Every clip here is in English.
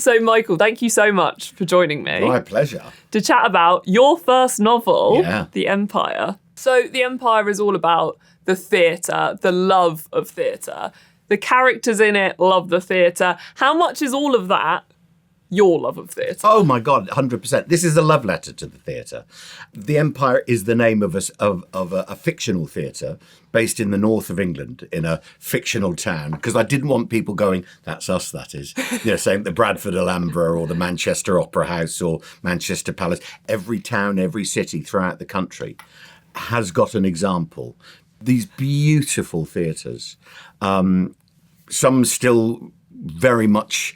So, Michael, thank you so much for joining me. My pleasure. To chat about your first novel, Yeah. The Empire. So, The Empire is all about the theatre, the love of theatre. The characters in it love the theatre. How much is all of that your love of theatre? Oh my God, 100%. This is a love letter to the theatre. The Empire is the name of a fictional theatre based in the north of England, in a fictional town, because I didn't want people going, that's us, that is, saying the Bradford Alhambra or the Manchester Opera House or Manchester Palace. Every town, every city throughout the country has got an example. These beautiful theatres, some still very much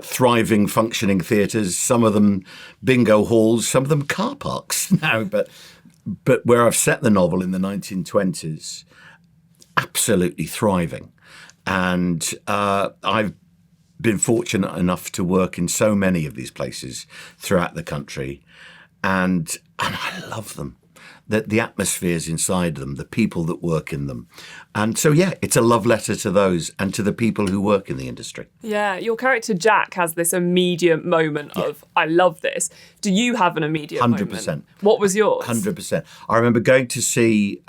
thriving, functioning theatres, some of them bingo halls, some of them car parks now. But where I've set the novel in the 1920s, absolutely thriving. And I've been fortunate enough to work in so many of these places throughout the country. And I love them. The atmospheres inside them, the people that work in them. And so, yeah, it's a love letter to those and to the people who work in the industry. Yeah, your character Jack has this immediate moment of, I love this. Do you have an immediate 100%. moment? What was yours? 100%. I remember going to see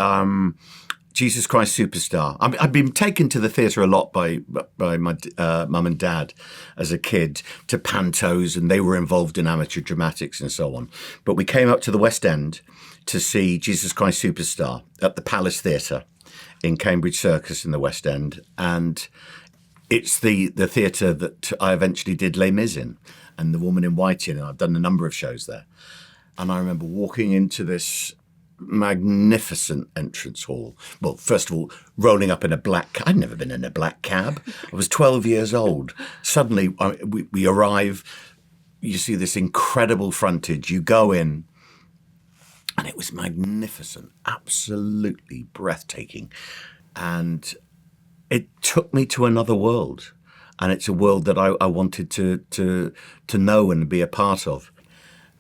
Jesus Christ Superstar. I've been taken to the theatre a lot by my mum and dad as a kid, to pantos, and they were involved in amateur dramatics and so on. But we came up to the West End to see Jesus Christ Superstar at the Palace Theatre in Cambridge Circus in the West End. And it's the theatre that I eventually did Les Mis in, and The Woman in White in, and I've done a number of shows there. And I remember walking into this magnificent entrance hall. Well, first of all, rolling up in a black... I'd never been in a black cab. I was 12 years old. Suddenly, we arrive. You see this incredible frontage. You go in, and it was magnificent, absolutely breathtaking. And it took me to another world. And it's a world that I wanted to know and be a part of.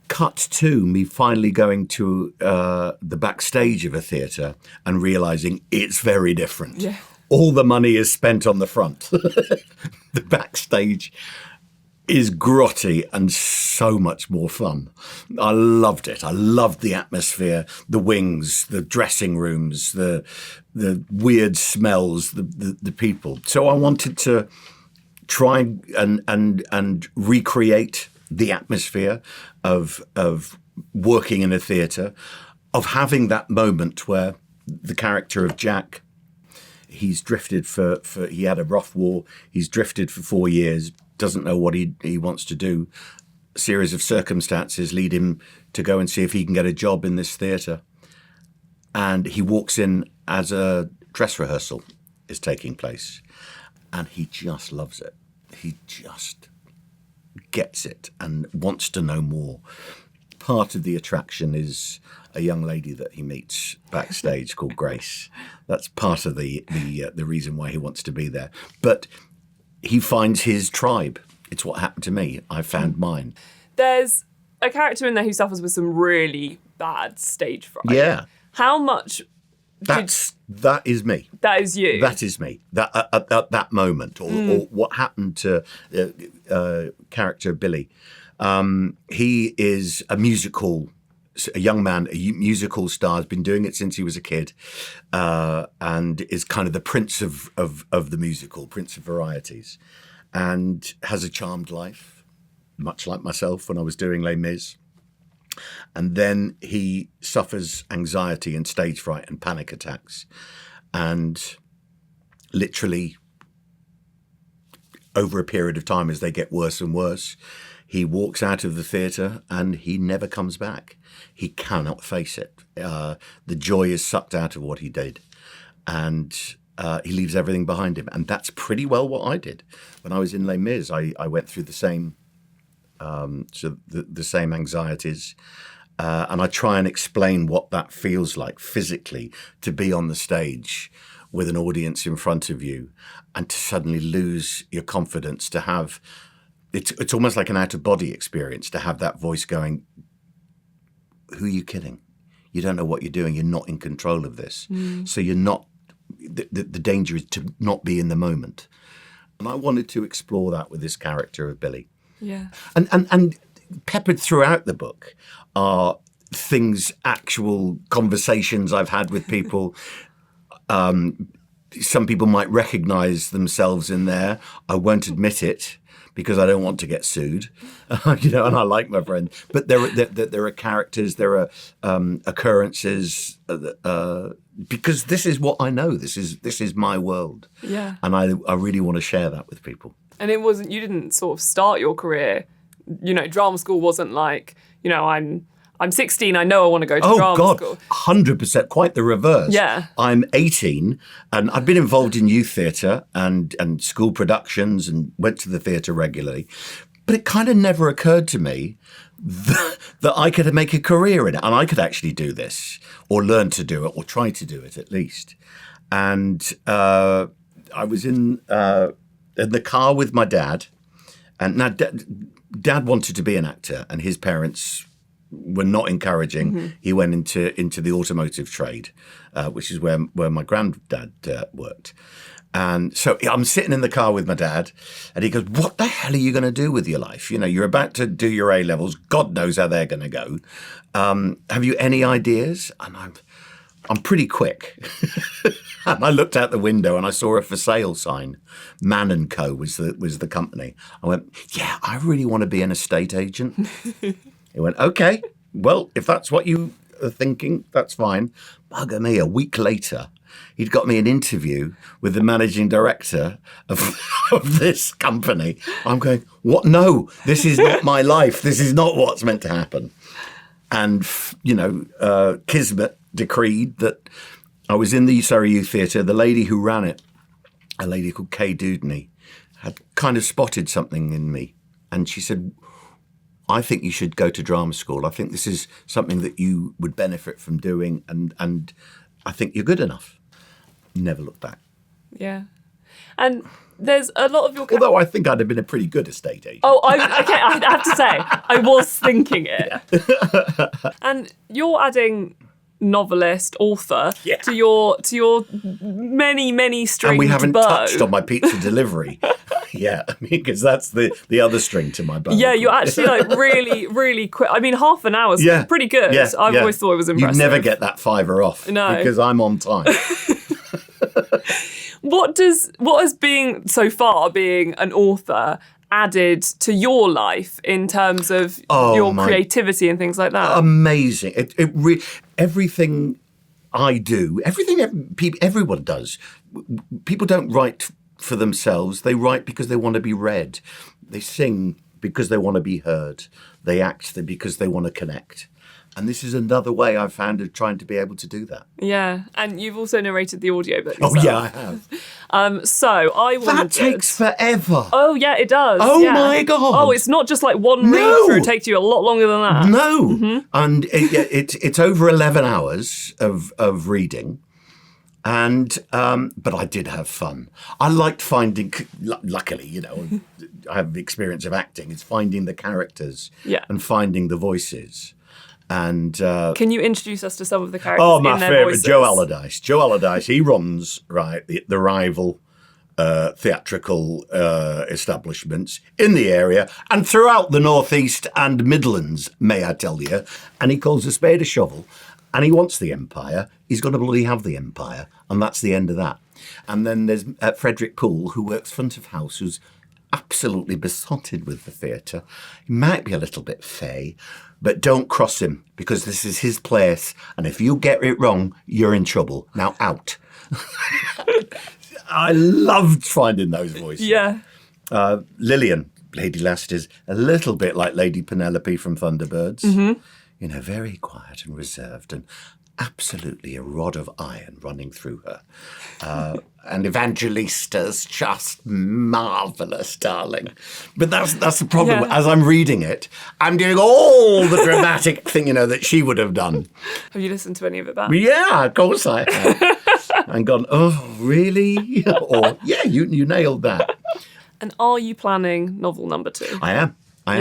Cut to me finally going to the backstage of a theatre and realising it's very different. Yeah. All the money is spent on the front. The backstage is grotty and so much more fun. I loved it. I loved the atmosphere, the wings, the dressing rooms, the weird smells, the people. So I wanted to try and recreate the atmosphere of working in a theatre, of having that moment where the character of Jack, he's drifted for he had a rough war, he's drifted for 4 years, doesn't know what he wants to do. A series of circumstances lead him to go and see if he can get a job in this theatre. And he walks in as a dress rehearsal is taking place. And he just loves it. He just gets it and wants to know more. Part of the attraction is a young lady that he meets backstage called Grace. That's part of the reason why he wants to be there. But he finds his tribe. It's what happened to me. I found mine. There's a character in there who suffers with some really bad stage fright. Yeah. How much... That is me. That is you. That is me. That at that moment, or what happened to character Billy. He is a young man, a musical star. Has been doing it since he was a kid, and is kind of the prince of the musical, prince of varieties, and has a charmed life, much like myself when I was doing Les Mis. And then he suffers anxiety and stage fright and panic attacks. And literally, over a period of time, as they get worse and worse, he walks out of the theatre and he never comes back. He cannot face it. The joy is sucked out of what he did. And he leaves everything behind him. And that's pretty well what I did. When I was in Les Mis, I went through the same... the same anxieties, and I try and explain what that feels like physically, to be on the stage with an audience in front of you and to suddenly lose your confidence, to have it's almost like an out-of-body experience, to have that voice going, who are you kidding? You don't know what you're doing. You're not in control of this. So you're not, the danger is to not be in the moment. And I wanted to explore that with this character of Billy. Yeah. And peppered throughout the book are things, actual conversations I've had with people. Some people might recognize themselves in there. I won't admit it because I don't want to get sued, and I like my friend. But there are characters, there are occurrences, because this is what I know. This is my world. Yeah. And I really want to share that with people. And you didn't sort of start your career, drama school wasn't like, I'm 16, I know I want to go to drama school. 100%, quite the reverse. Yeah. I'm 18 and I've been involved in youth theatre and school productions and went to the theatre regularly. But it kind of never occurred to me that I could make a career in it and I could actually do this or learn to do it or try to do it at least. And I was in the car with my dad. And now Dad wanted to be an actor and his parents were not encouraging. Mm-hmm. He went into the automotive trade, which is where my granddad worked. And so I'm sitting in the car with my dad and he goes, what the hell are you going to do with your life? You're about to do your A-levels. God knows how they're going to go. Have you any ideas? And I'm pretty quick. And I looked out the window and I saw a for sale sign. Man & Co. was the company. I went, yeah, I really want to be an estate agent. He went, okay, well, if that's what you are thinking, that's fine. Bugger me, a week later, he'd got me an interview with the managing director of this company. I'm going, what? No, this is not my life. This is not what's meant to happen. And, Kismet decreed that I was in the Surrey Youth Theatre. The lady who ran it, a lady called Kay Dudney, had kind of spotted something in me. And she said, I think you should go to drama school. I think this is something that you would benefit from doing. And I think you're good enough. Never looked back. Yeah. And there's a lot of your... Although I think I'd have been a pretty good estate agent. Oh, I have to say, I was thinking it. Yeah. And you're adding novelist, author to your many string. And we haven't bow. touched on my pizza delivery. Yeah, because that's the other string to my bow. Yeah, you're actually really, really quick. I mean, half an hour is pretty good. Yeah, I've always thought it was impressive. You'd never get that $5 off because I'm on time. What has being so far being an author added to your life in terms of your creativity and things like that? Amazing. Everything I do, everyone does. People don't write for themselves. They write because they want to be read. They sing because they want to be heard. They act because they want to connect. And this is another way I've found of trying to be able to do that. Yeah, and you've also narrated the audiobook yourself. Oh, yeah, I have. So I wanted... That takes forever. Oh, yeah, it does. Oh, my God. Oh, it's not just like one read through. It takes you a lot longer than that. No. Mm-hmm. And it's over 11 hours of reading. And but I did have fun. I liked finding, luckily, I have the experience of acting. It's finding the characters and finding the voices. And can you introduce us to some of the characters? Oh, my favourite, voices? Joe Allardyce. Joe Allardyce, he runs the rival theatrical establishments in the area and throughout the Northeast and Midlands, may I tell you. And he calls a spade a shovel. And he wants the empire. He's got to bloody have the empire. And that's the end of that. And then there's Frederick Poole, who works front of house, who's absolutely besotted with the theatre. He might be a little bit fey, but don't cross him because this is his place. And if you get it wrong, you're in trouble. Now out. I loved finding those voices. Yeah. Lillian, Lady Lassiter's a little bit like Lady Penelope from Thunderbirds. Mm-hmm. Very quiet and reserved and absolutely a rod of iron running through her. And Evangelista's just marvellous, darling. But that's the problem. Yeah. As I'm reading it, I'm doing all the dramatic thing, that she would have done. Have you listened to any of it back? Yeah, of course I have. And gone, oh, really? Or, yeah, you nailed that. And are you planning novel number 2? I am. I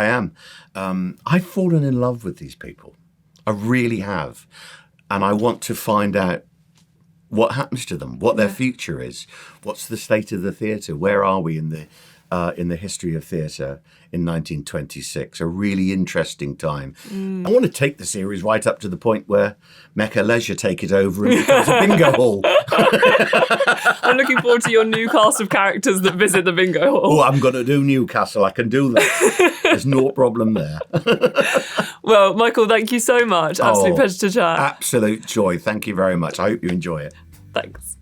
am. I've fallen in love with these people. I really have. And I want to find out what happens to them, what their future is, what's the state of the theatre, where are we in in the history of theatre in 1926. A really interesting time. I want to take the series right up to the point where Mecca Leisure take it over and becomes a bingo hall. I'm looking forward to your new cast of characters that visit the bingo hall. Oh, I'm going to do Newcastle. I can do that. There's no problem there. Well, Michael, thank you so much. Absolute pleasure to chat. Absolute joy. Thank you very much. I hope you enjoy it. Thanks.